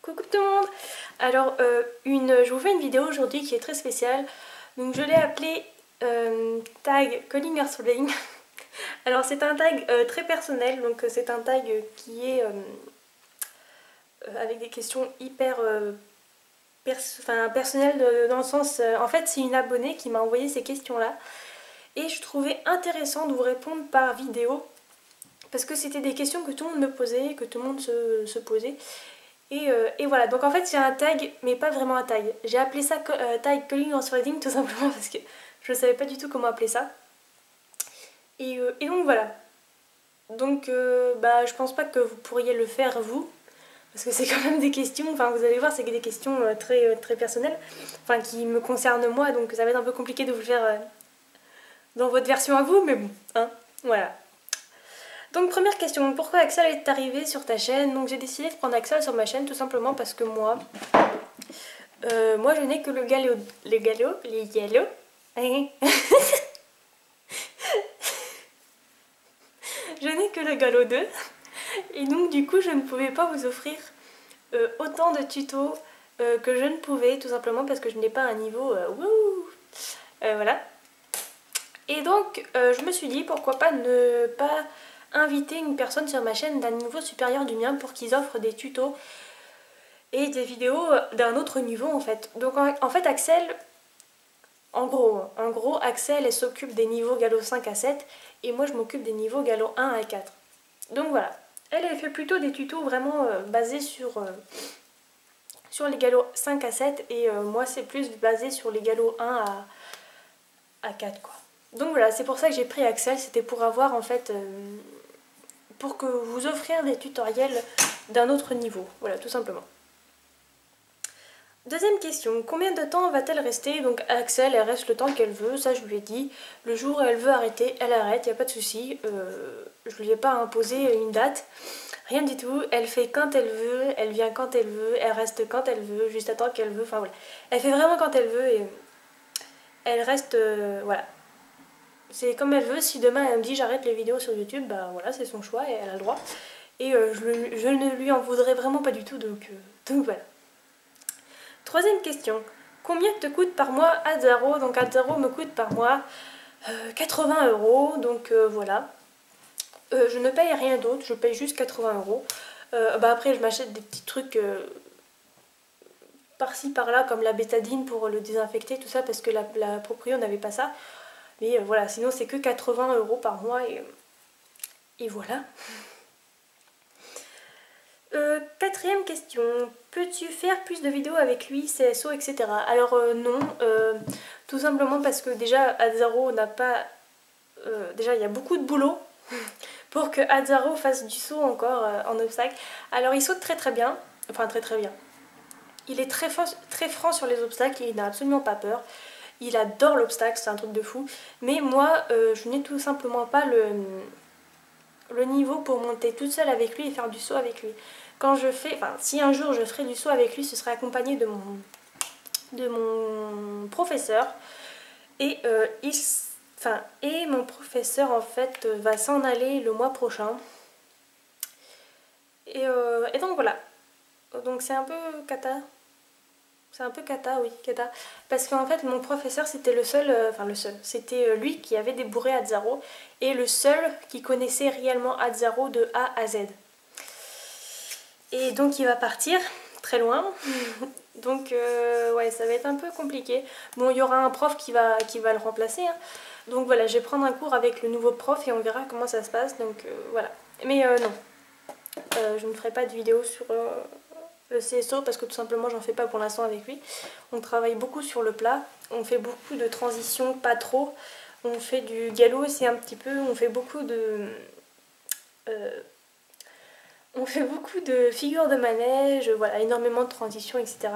Coucou tout le monde. Alors je vous fais une vidéo aujourd'hui qui est très spéciale. Donc je l'ai appelée tag Calling Earthling. Alors c'est un tag très personnel, donc c'est un tag qui est avec des questions hyper personnelles dans le sens... en fait c'est une abonnée qui m'a envoyé ces questions là et je trouvais intéressant de vous répondre par vidéo parce que c'était des questions que tout le monde me posait, que tout le monde se posait. Et voilà, donc en fait c'est un tag, mais pas vraiment un tag. J'ai appelé ça tag Calling Earthling tout simplement parce que je ne savais pas du tout comment appeler ça. Et donc voilà. Donc je pense pas que vous pourriez le faire vous, parce que c'est quand même des questions, enfin vous allez voir, c'est des questions très personnelles, enfin qui me concernent moi, donc ça va être un peu compliqué de vous le faire dans votre version à vous, mais bon, hein, voilà. Donc première question, pourquoi Axel est arrivé sur ta chaîne? Donc j'ai décidé de prendre Axel sur ma chaîne tout simplement parce que moi je n'ai que le galop, les galops, je n'ai que le galop 2 et donc du coup je ne pouvais pas vous offrir autant de tutos que je ne pouvais tout simplement parce que je n'ai pas un niveau voilà. Et donc je me suis dit pourquoi pas ne pas inviter une personne sur ma chaîne d'un niveau supérieur du mien pour qu'ils offrent des tutos et des vidéos d'un autre niveau en fait. Donc en fait Axel, en gros Axel elle s'occupe des niveaux galop 5 à 7 et moi je m'occupe des niveaux galop 1 à 4. Donc voilà, elle fait plutôt des tutos vraiment basés sur les galops 5 à 7 et moi c'est plus basé sur les galops 1 à 4 quoi. Donc voilà, c'est pour ça que j'ai pris Axel, c'était pour avoir en fait pour que vous offrir des tutoriels d'un autre niveau, voilà tout simplement. Deuxième question, combien de temps va-t-elle rester? Donc Axel, elle reste le temps qu'elle veut, ça je lui ai dit. Le jour où elle veut arrêter, elle arrête, il n'y a pas de souci. Je lui ai pas imposé une date, rien du tout. Elle fait quand elle veut, elle vient quand elle veut, elle reste quand elle veut, juste à temps qu'elle veut. Enfin voilà, elle fait vraiment quand elle veut et elle reste, voilà. C'est comme elle veut, si demain elle me dit j'arrête les vidéos sur YouTube, bah voilà, c'est son choix et elle a le droit. Et je ne lui en voudrais vraiment pas du tout, donc voilà. Troisième question. Combien te coûte par mois Azzaro? Donc Azzaro me coûte par mois 80 €. Donc voilà. Je ne paye rien d'autre, je paye juste 80 €. Après je m'achète des petits trucs par-ci par-là comme la bétadine pour le désinfecter, tout ça, parce que la proprio n'avait pas ça. Mais voilà, sinon c'est que 80 € par mois et voilà. Quatrième question, peux-tu faire plus de vidéos avec lui, CSO, etc. Alors non, tout simplement parce que déjà Azzaro n'a pas... déjà il y a beaucoup de boulot pour que Azzaro fasse du saut encore en obstacle. Alors il saute très bien, enfin très bien. Il est très franc sur les obstacles, il n'a absolument pas peur. Il adore l'obstacle, c'est un truc de fou. Mais moi, je n'ai tout simplement pas le niveau pour monter toute seule avec lui et faire du saut avec lui. Quand je fais, enfin si un jour je ferai du saut avec lui, ce sera accompagné de mon professeur et mon professeur en fait va s'en aller le mois prochain et donc voilà, donc c'est un peu cata. C'est un peu cata, oui, cata. Parce qu'en fait, mon professeur, c'était le seul, c'était lui qui avait débourré Azzaro et le seul qui connaissait réellement Azzaro de A à Z. Et donc, il va partir très loin. Donc, ouais, ça va être un peu compliqué. Bon, il y aura un prof qui va le remplacer. Hein. Donc, voilà, je vais prendre un cours avec le nouveau prof et on verra comment ça se passe. Donc, voilà. Mais non, je ne ferai pas de vidéo sur... le CSO parce que tout simplement j'en fais pas pour l'instant avec lui. On travaille beaucoup sur le plat, on fait beaucoup de transitions, pas trop. On fait du galop aussi un petit peu, on fait beaucoup de figures de manège, voilà, énormément de transitions, etc.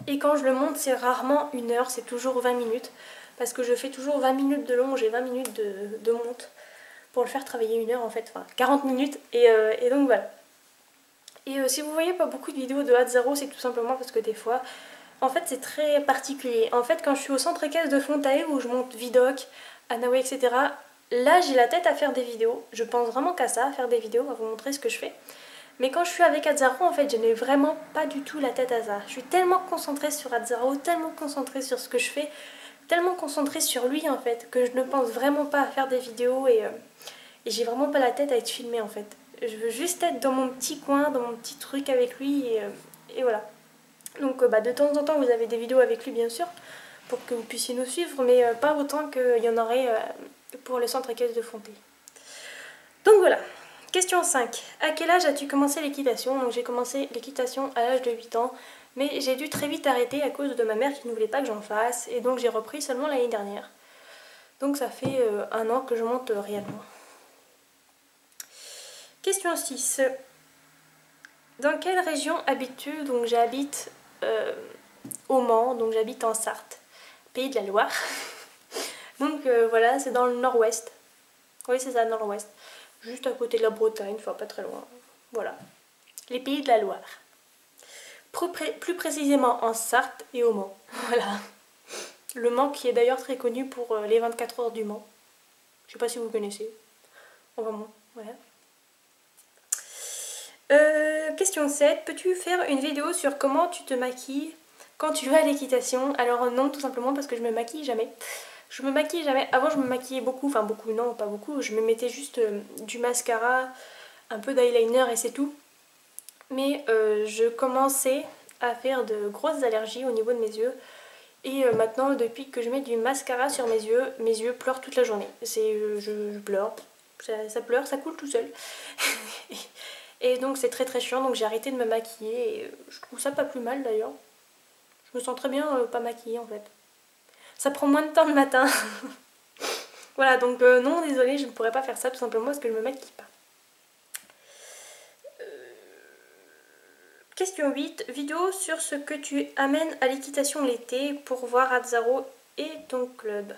Et quand je le monte, c'est rarement 1 heure, c'est toujours 20 minutes. Parce que je fais toujours 20 minutes de longe et 20 minutes de monte pour le faire travailler 1 heure en fait, enfin 40 minutes. Et donc voilà. Et si vous voyez pas beaucoup de vidéos de Azzaro, c'est tout simplement parce que des fois, en fait c'est très particulier. En fait quand je suis au centre équestre de Fontaine où je monte Vidoc, Anaoué, etc. Là j'ai la tête à faire des vidéos. Je pense vraiment qu'à ça, à faire des vidéos, à vous montrer ce que je fais. Mais quand je suis avec Azzaro, en fait, je n'ai vraiment pas du tout la tête à ça. Je suis tellement concentrée sur Azzaro, tellement concentrée sur ce que je fais, tellement concentrée sur lui en fait, que je ne pense vraiment pas à faire des vidéos et j'ai vraiment pas la tête à être filmée en fait. Je veux juste être dans mon petit coin, dans mon petit truc avec lui et voilà. Donc de temps en temps vous avez des vidéos avec lui bien sûr, pour que vous puissiez nous suivre, mais pas autant qu'il y en aurait pour le centre équestre de Fonté. Donc voilà. Question 5. À quel âge as-tu commencé l'équitation? Donc j'ai commencé l'équitation à l'âge de 8 ans, mais j'ai dû très vite arrêter à cause de ma mère qui ne voulait pas que j'en fasse, et donc j'ai repris seulement l'année dernière. Donc ça fait 1 an que je monte réellement. Question 6. Dans quelle région habites-tu? Donc j'habite au Mans, donc j'habite en Sarthe, pays de la Loire. Donc voilà, c'est dans le nord-ouest. Oui c'est ça, nord-ouest. Juste à côté de la Bretagne, enfin pas très loin. Voilà. Les pays de la Loire. Plus précisément en Sarthe et au Mans. Voilà. Le Mans qui est d'ailleurs très connu pour les 24 heures du Mans. Je sais pas si vous connaissez. Enfin bon, voilà. Question 7. Peux-tu faire une vidéo sur comment tu te maquilles quand tu vas à l'équitation? Alors non, tout simplement parce que je me maquille jamais. Je me maquille jamais. Avant je me maquillais beaucoup, enfin beaucoup non, pas beaucoup. Je me mettais juste du mascara, un peu d'eyeliner et c'est tout. Mais je commençais à faire de grosses allergies au niveau de mes yeux. Et maintenant, depuis que je mets du mascara sur mes yeux pleurent toute la journée. Je pleure, ça pleure, ça coule tout seul. Et donc c'est très très chiant, donc j'ai arrêté de me maquiller. Et je trouve ça pas plus mal d'ailleurs. Je me sens très bien pas maquillée en fait. Ça prend moins de temps le matin. Voilà, donc non, désolée, je ne pourrais pas faire ça tout simplement parce que je me maquille pas. Question 8. Vidéo sur ce que tu amènes à l'équitation l'été pour voir Azzaro et ton club.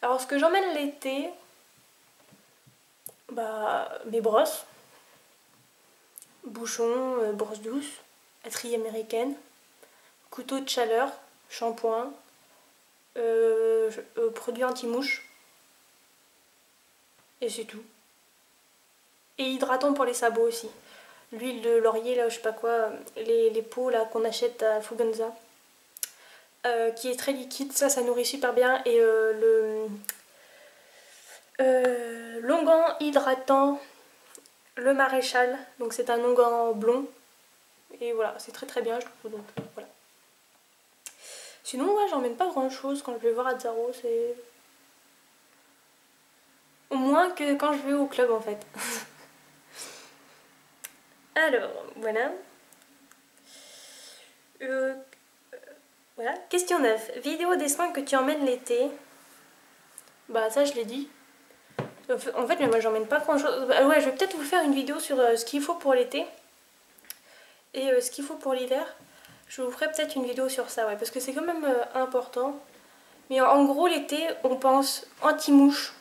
Alors ce que j'emmène l'été, mes brosses, bouchons, brosse douce, étrille américaine, couteau de chaleur, shampoing, produit anti-mouche. Et c'est tout. Et hydratant pour les sabots aussi. L'huile de laurier, là, je sais pas quoi, les pots là qu'on achète à Fuganza, qui est très liquide, ça nourrit super bien. Et l'onguent hydratant, le maréchal, donc c'est un onguent blond. Et voilà, c'est très très bien, je trouve. Donc voilà. Sinon, ouais, j'emmène pas grand chose quand je vais voir Azzaro, c'est. Au moins que quand je vais au club en fait. Alors, voilà. Voilà. Question 9. Vidéo des soins que tu emmènes l'été. Bah ça je l'ai dit. En fait, mais moi j'emmène pas grand chose. Bah, ouais, je vais peut-être vous faire une vidéo sur ce qu'il faut pour l'été. Et ce qu'il faut pour l'hiver. Je vous ferai peut-être une vidéo sur ça, ouais, parce que c'est quand même important. Mais en gros, l'été, on pense anti-mouche.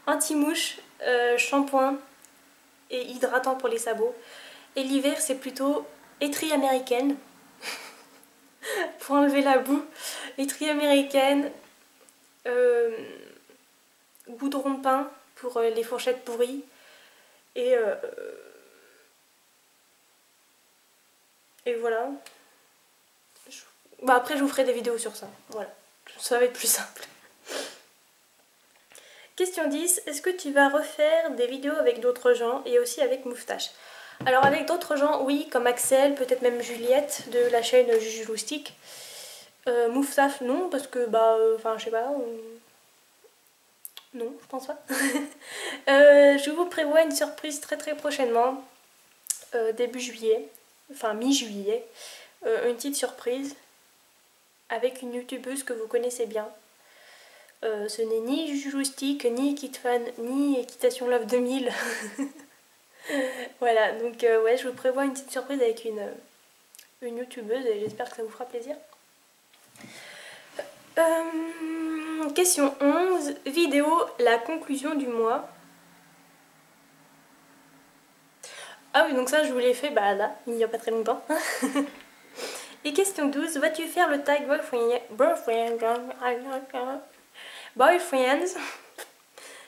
Anti-mouche, shampoing et hydratant pour les sabots. Et l'hiver, c'est plutôt étrille américaine. Pour enlever la boue. Étrille américaine. Goudron de pain pour les fourchettes pourries. Et voilà. Après, je vous ferai des vidéos sur ça. Voilà. Ça va être plus simple. Question 10. Est-ce que tu vas refaire des vidéos avec d'autres gens et aussi avec Moustache? Alors avec d'autres gens, oui, comme Axel, peut-être même Juliette de la chaîne Jujuloustique. Moustache, non, parce que, je sais pas. Non, je pense pas. Je vous prévois une surprise très très prochainement. Début juillet, enfin mi-juillet. Une petite surprise avec une youtubeuse que vous connaissez bien. Ce n'est ni Jujuloustique, ni Equitfan, ni Équitation Love 2000. Voilà, donc ouais, je vous prévois une petite surprise avec une youtubeuse et j'espère que ça vous fera plaisir. Question 11. Vidéo, la conclusion du mois. Ah oui, donc ça je vous l'ai fait là, il n'y a pas très longtemps. Et question 12. Vas-tu faire le tag boyfriends?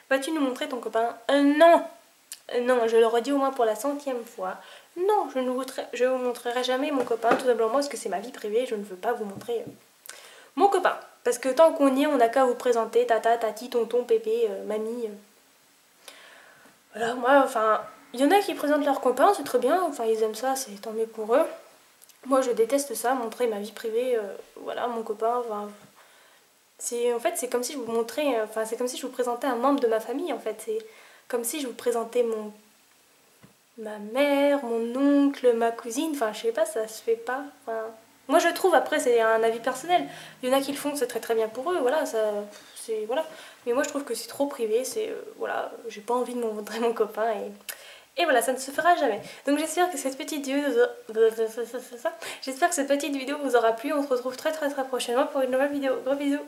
Vas-tu nous montrer ton copain? Non! Non, je le redis au moins pour la 100e fois. Non, je vous montrerai jamais mon copain, tout simplement parce que c'est ma vie privée, je ne veux pas vous montrer mon copain. Parce que tant qu'on y est, on n'a qu'à vous présenter tata, tati, tonton, pépé, mamie. Voilà, moi, enfin, il y en a qui présentent leurs copains, c'est très bien, enfin, ils aiment ça, c'est tant mieux pour eux. Moi, je déteste ça, montrer ma vie privée, voilà, mon copain, enfin... En fait, c'est comme si je vous montrais, enfin, c'est comme si je vous présentais un membre de ma famille, en fait. C'est comme si je vous présentais ma mère, mon oncle, ma cousine, enfin, je sais pas, ça se fait pas, enfin... Moi, je trouve, après, c'est un avis personnel. Il y en a qui le font, c'est très très bien pour eux, voilà, ça... C'est... Voilà. Mais moi, je trouve que c'est trop privé, c'est... voilà, j'ai pas envie de montrer mon copain et voilà, ça ne se fera jamais. Donc j'espère que cette petite vidéo j'espère que cette petite vidéo vous aura plu. On se retrouve très très très prochainement pour une nouvelle vidéo. Gros bisous.